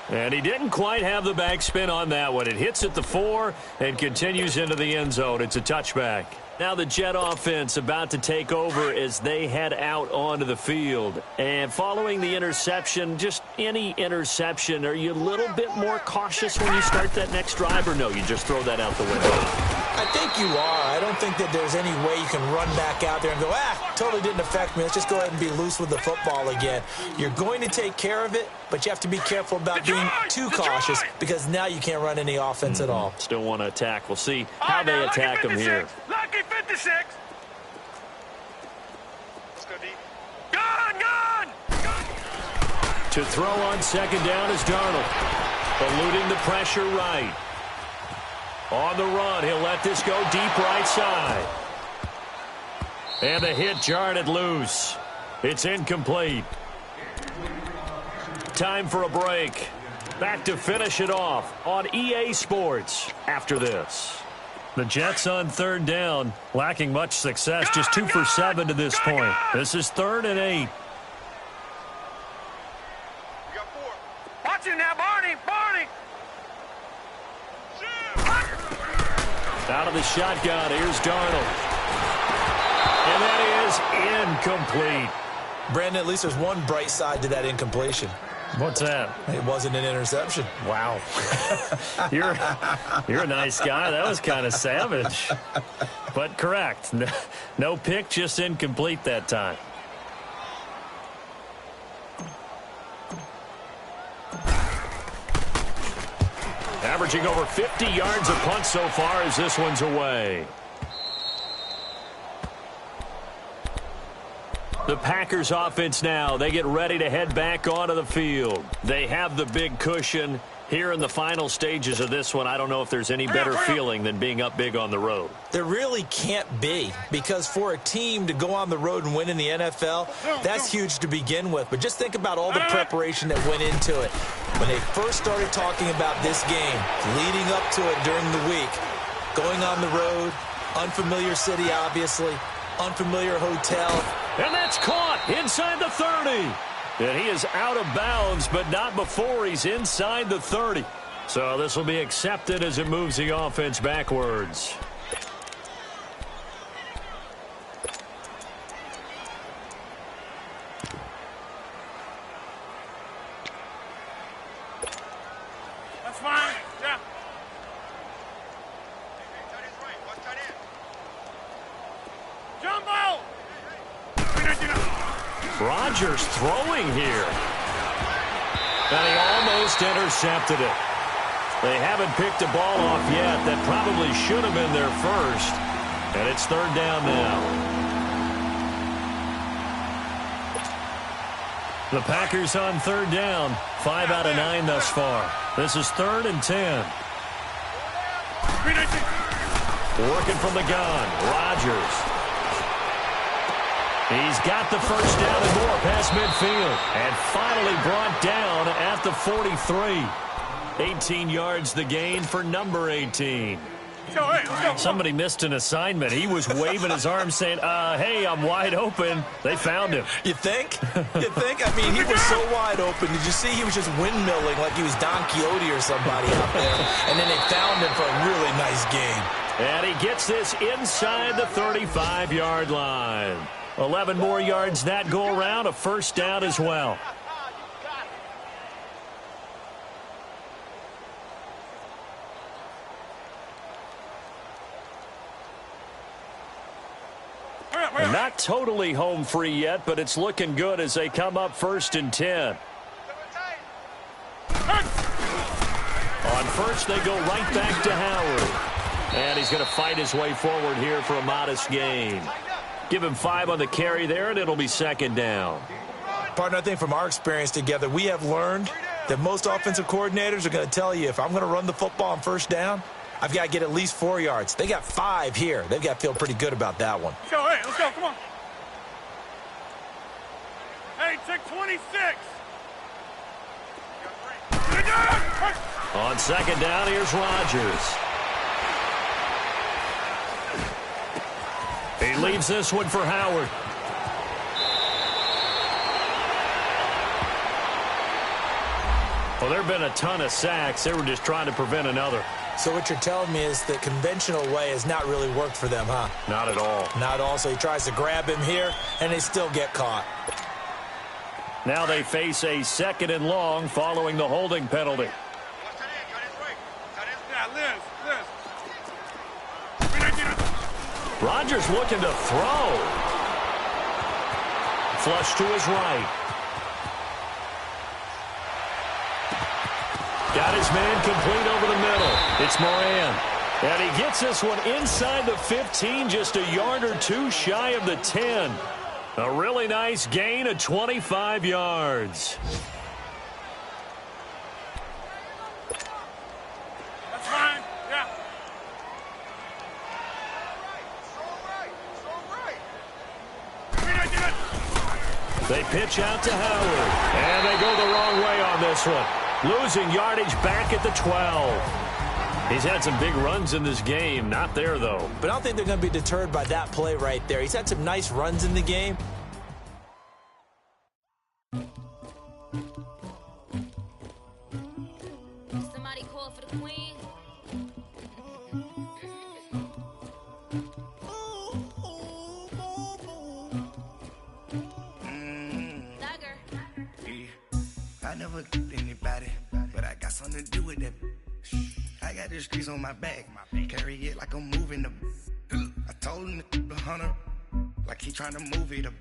S2: And he didn't quite have the backspin on that one. It hits at the 4 and continues into the end zone. It's a touchback. Now the Jet offense about to take over as they head out onto the field. And following the interception, just any interception, are you a little bit more cautious when you start that next drive, or no, you just throw that out the window?
S3: I think you are. I don't think that there's any way you can run back out there and go, totally didn't affect me. Let's just go ahead and be loose with the football again. You're going to take care of it, but you have to be careful about being too cautious, because now you can't run any offense at all.
S2: Still want to attack. We'll see how they attack them here.
S1: Lucky 56. Let's go deep. Gone!
S2: To throw on 2nd down is Darnold. Eluding the pressure right. On the run, he'll let this go deep right side. And the hit jarred it loose. It's incomplete. Time for a break. Back to finish it off on EA Sports after this. The Jets on 3rd down, lacking much success, just 2 for 7 to this point. This is 3rd and 8.
S1: Watch it now, Barney!
S2: Out of the shotgun, here's Darnold. And that is incomplete.
S3: Brandon, at least there's one bright side to that incompletion.
S2: What's that?
S3: It wasn't an interception.
S2: Wow. You're a nice guy. That was kind of savage. But correct. No pick, just incomplete that time. Averaging over 50 yards a punt so far as this one's away. The Packers offense now. They get ready to head back onto the field. They have the big cushion. Here in the final stages of this one, I don't know if there's any better feeling than being up big on the road.
S3: There really can't be, because for a team to go on the road and win in the NFL, that's huge to begin with. But just think about all the preparation that went into it. When they first started talking about this game, leading up to it during the week, going on the road, unfamiliar city, obviously, unfamiliar hotel.
S2: And that's caught inside the 30. And he is out of bounds, but not before he's inside the 30. So this will be accepted as it moves the offense backwards.
S1: That's fine. Yeah. Jumbo!
S2: Rodgers throwing here. And he almost intercepted it. They haven't picked a ball off yet. That probably should have been their first. And it's third down now. The Packers on third down. 5 out of 9 thus far. This is 3rd and 10. Working from the gun. Rodgers. He's got the first down and more past midfield. And finally brought down at the 43. 18 yards the gain for number 18. Somebody missed an assignment. He was waving his arm saying, hey, I'm wide open. They found him.
S3: You think? You think? I mean, he was so wide open. Did you see he was just windmilling like he was Don Quixote or somebody out there? And then they found him for a really nice game.
S2: And he gets this inside the 35-yard line. 11 more yards that go around, a first down as well. Not totally home free yet, but it's looking good as they come up 1st and 10. On first, they go right back to Howard. And he's going to fight his way forward here for a modest gain. Give him 5 on the carry there, and it'll be 2nd down.
S3: Partner, I think from our experience together, we have learned that most offensive coordinators are going to tell you, if I'm going to run the football on first down, I've got to get at least 4 yards. They got 5 here. They've got to feel pretty good about that one.
S1: Let's go, hey, let's go, come on. Hey, check 26.
S2: On 2nd down, here's Rodgers. He leaves this one for Howard. Well, there have been a ton of sacks. They were just trying to prevent another.
S3: So what you're telling me is the conventional way has not really worked for them, huh?
S2: Not at all.
S3: Not at all. So he tries to grab him here, and they still get caught.
S2: Now they face a 2nd and long following the holding penalty. Rodgers looking to throw. Flush to his right. Got his man complete over the middle. It's Moran. And he gets this one inside the 15, just a yard or 2 shy of the 10. A really nice gain of 25 yards.
S1: That's fine. Yeah.
S2: They pitch out to Howard. And they go the wrong way on this one. Losing yardage back at the 12. He's had some big runs in this game. Not there, though.
S3: But I don't think they're going to be deterred by that play right there. He's had some nice runs in the game.
S4: Somebody call for the queen.
S5: I never killed anybody, but I got something to do with that. I got the streets on my back, carry it like I'm moving the. I told him to the hunter, like he trying to move it up.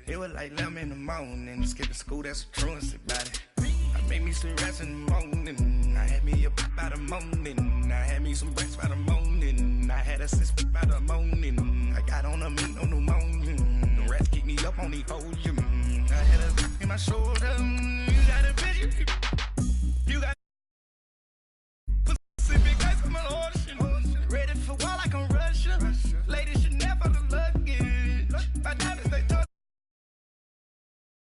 S5: It was like 11 in the morning, skipping school, that's a truancy about it. I Make me some rest in the morning. I had me a pop by the morning. I had me some breaks by the morning. I had a sis by the morning. I got on a meat on the morning. The rest keep me up on the podium. I had a in my shoulder. You got a bitch.